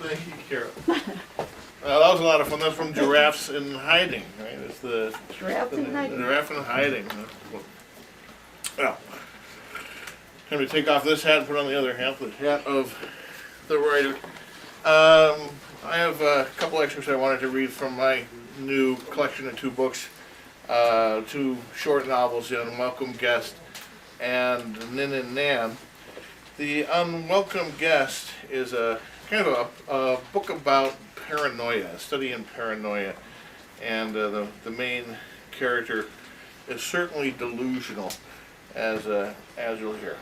Thank you, Carol. That was a lot of fun. That's from Giraffes in Hiding, right? It's the Giraffe in Hiding. Giraffe in Hiding. Well, I'm going to take off this hat and put on the other hat, the hat of the writer. I have a couple extras I wanted to read from my new collection of 2 books, 2 short novels, The Unwelcome Guest and Nin and Nan. The Unwelcome Guest is a kind of a book about paranoia, a study in paranoia, and the main character is certainly delusional, as you'll hear.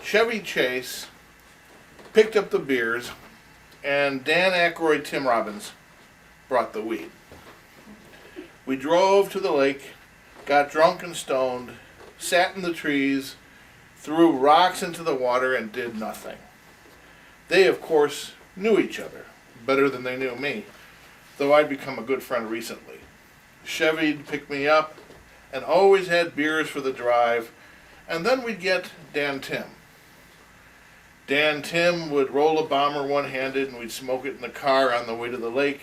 Chevy Chase picked up the beers, and Dan Aykroyd, Tim Robbins brought the weed. We drove to the lake, got drunk and stoned, sat in the trees, threw rocks into the water, and did nothing. They, of course, knew each other better than they knew me, though I'd become a good friend recently. Chevy'd pick me up and always had beers for the drive, and then we'd get Dan Tim. Dan Tim would roll a bomber one-handed, and we'd smoke it in the car on the way to the lake.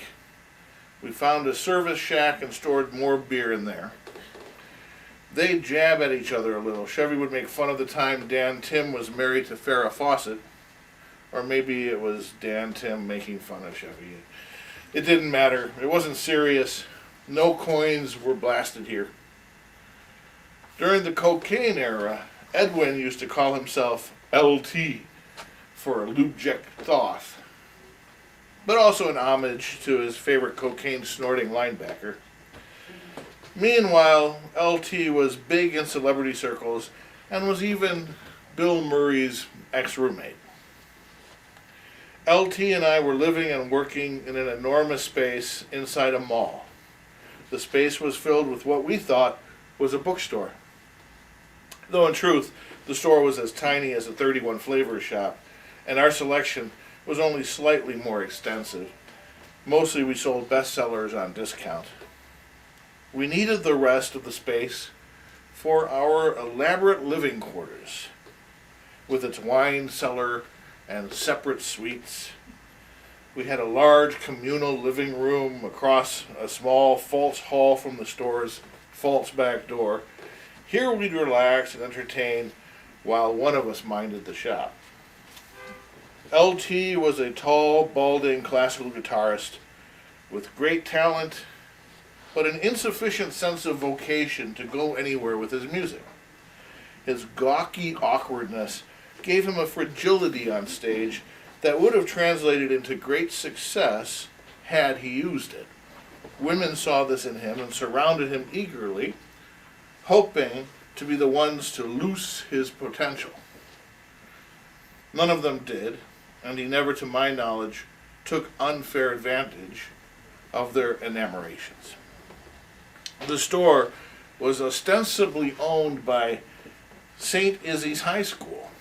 We found a service shack and stored more beer in there. They'd jab at each other a little. Chevy would make fun of the time Dan Tim was married to Farrah Fawcett, or maybe it was Dan Tim making fun of Chevy. It didn't matter. It wasn't serious. No coins were blasted here. During the cocaine era, Edwin used to call himself LT for Lubjek Thoth, but also an homage to his favorite cocaine-snorting linebacker. Meanwhile, LT was big in celebrity circles and was even Bill Murray's ex-roommate. LT and I were living and working in an enormous space inside a mall. The space was filled with what we thought was a bookstore. Though in truth, the store was as tiny as a 31 flavor shop, and our selection was only slightly more extensive. Mostly we sold bestsellers on discount. We needed the rest of the space for our elaborate living quarters, with its wine cellar and separate suites. We had a large communal living room across a small false hall from the store's false back door. Here we'd relax and entertain while one of us minded the shop. LT was a tall, balding classical guitarist with great talent, but an insufficient sense of vocation to go anywhere with his music. His gawky awkwardness gave him a fragility on stage that would have translated into great success had he used it. Women saw this in him and surrounded him eagerly, hoping to be the ones to loose his potential. None of them did, and he never, to my knowledge, took unfair advantage of their enamorations. The store was ostensibly owned by St. Izzy's High School,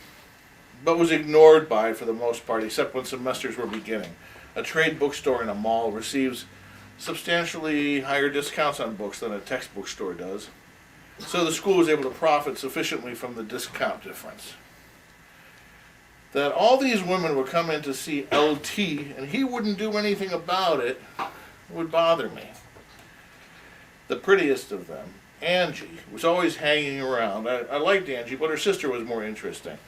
but was ignored by it for the most part, except when semesters were beginning. A trade bookstore in a mall receives substantially higher discounts on books than a textbook store does, so the school was able to profit sufficiently from the discount difference. That all these women would come in to see LT and he wouldn't do anything about it would bother me. The prettiest of them, Angie, was always hanging around. I liked Angie, but her sister was more interesting.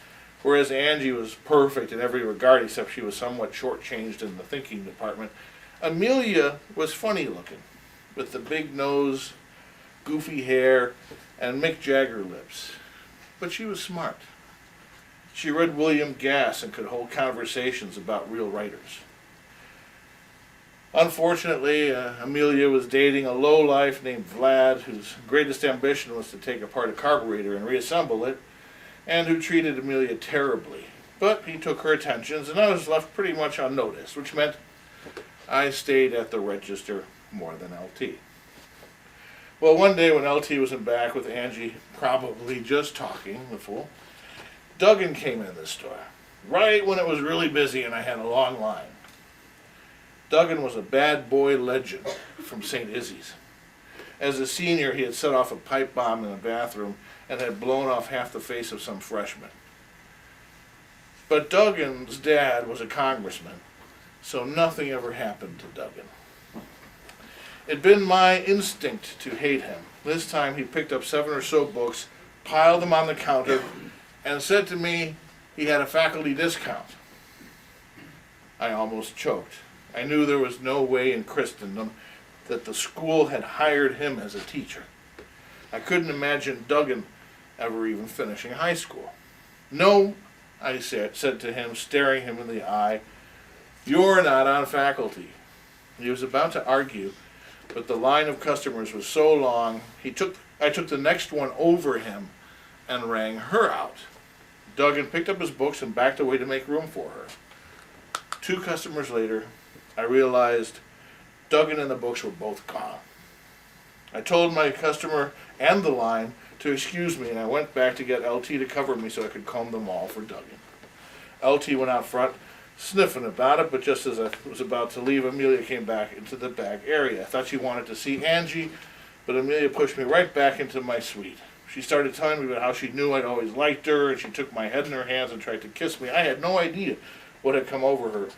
Whereas Angie was perfect in every regard except she was somewhat shortchanged in the thinking department, Amelia was funny looking, with the big nose, goofy hair, and Mick Jagger lips. But she was smart. She read William Gass and could hold conversations about real writers. Unfortunately, Amelia was dating a lowlife named Vlad, whose greatest ambition was to take apart a carburetor and reassemble it, and who treated Amelia terribly. But he took her attentions, and I was left pretty much unnoticed, which meant I stayed at the register more than LT. Well, one day when LT wasn't back with Angie, probably just talking, the fool, Duggan came in the store, right when it was really busy and I had a long line. Duggan was a bad boy legend from St. Izzy's. As a senior, he had set off a pipe bomb in a bathroom and had blown off half the face of some freshman. But Duggan's dad was a congressman, so nothing ever happened to Duggan. It'd been my instinct to hate him. This time he picked up 7 or so books, piled them on the counter, and said to me he had a faculty discount. I almost choked. I knew there was no way in Christendom that the school had hired him as a teacher. I couldn't imagine Duggan ever even finishing high school. No, I said to him, staring him in the eye, "You're not on faculty." He was about to argue, but the line of customers was so long, I took the next one over him and rang her out. Duggan picked up his books and backed away to make room for her. 2 customers later, I realized Duggan and the books were both gone. I told my customer and the line to excuse me, and I went back to get LT to cover me so I could comb them all for Duggan. LT went out front, sniffing about it, but just as I was about to leave, Amelia came back into the back area. I thought she wanted to see Angie, but Amelia pushed me right back into my suite. She started telling me about how she knew I'd always liked her, and she took my head in her hands and tried to kiss me. I had no idea what had come over her,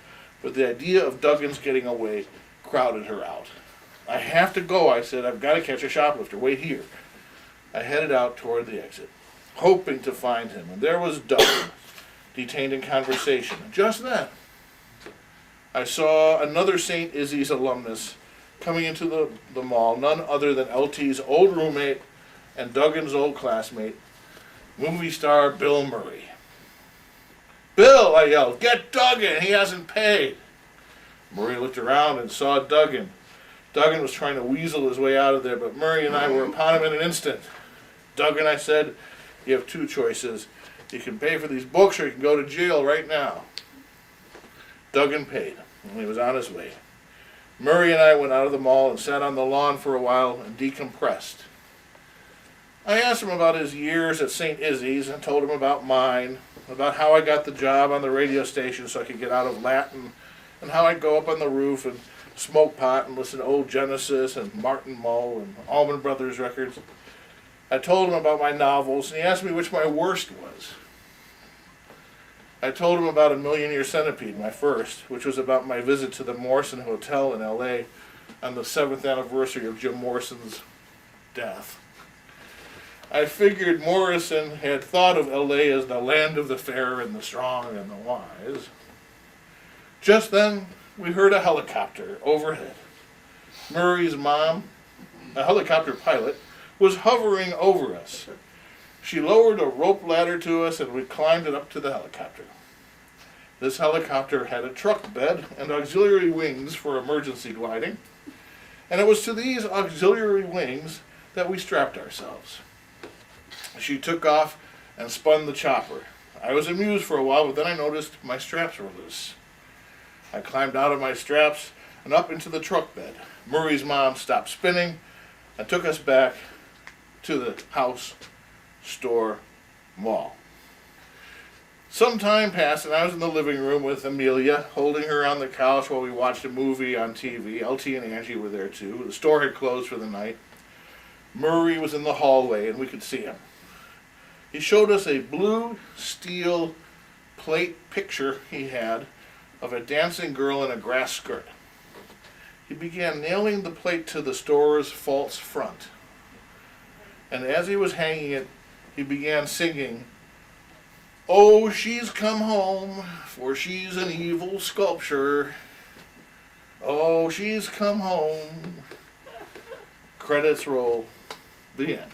but the idea of Duggan's getting away crowded her out. "I have to go," I said. "I've got to catch a shoplifter. Wait here." I headed out toward the exit, hoping to find him, and there was Duggan, detained in conversation. Just then, I saw another St. Izzy's alumnus coming into the mall, none other than LT's old roommate and Duggan's old classmate, movie star Bill Murray. "Bill," I yelled, "get Duggan, he hasn't paid." Murray looked around and saw Duggan. Duggan was trying to weasel his way out of there, but Murray and I were upon him in an instant. "Duggan," I said, "you have 2 choices. You can pay for these books or you can go to jail right now." Duggan paid, and he was on his way. Murray and I went out of the mall and sat on the lawn for a while and decompressed. I asked him about his years at St. Izzy's and told him about mine, about how I got the job on the radio station so I could get out of Latin, and how I'd go up on the roof and smoke pot and listen to old Genesis and Martin Mull and Allman Brothers records. I told him about my novels, and he asked me which my worst was. I told him about A Million-Year Centipede, my first, which was about my visit to the Morrison Hotel in L.A. on the 7th anniversary of Jim Morrison's death. I figured Morrison had thought of L.A. as the land of the fair and the strong and the wise. Just then, we heard a helicopter overhead. Murray's mom, a helicopter pilot, was hovering over us. She lowered a rope ladder to us and we climbed it up to the helicopter. This helicopter had a truck bed and auxiliary wings for emergency gliding, and it was to these auxiliary wings that we strapped ourselves. She took off and spun the chopper. I was amused for a while, but then I noticed my straps were loose. I climbed out of my straps and up into the truck bed. Murray's mom stopped spinning and took us back to the house, store, mall. Some time passed and I was in the living room with Amelia, holding her on the couch while we watched a movie on TV. LT and Angie were there too. The store had closed for the night. Murray was in the hallway and we could see him. He showed us a blue steel plate picture he had of a dancing girl in a grass skirt. He began nailing the plate to the store's false front. And as he was hanging it, he began singing, "Oh, she's come home, for she's an evil sculpture. Oh, she's come home." Credits roll. The end.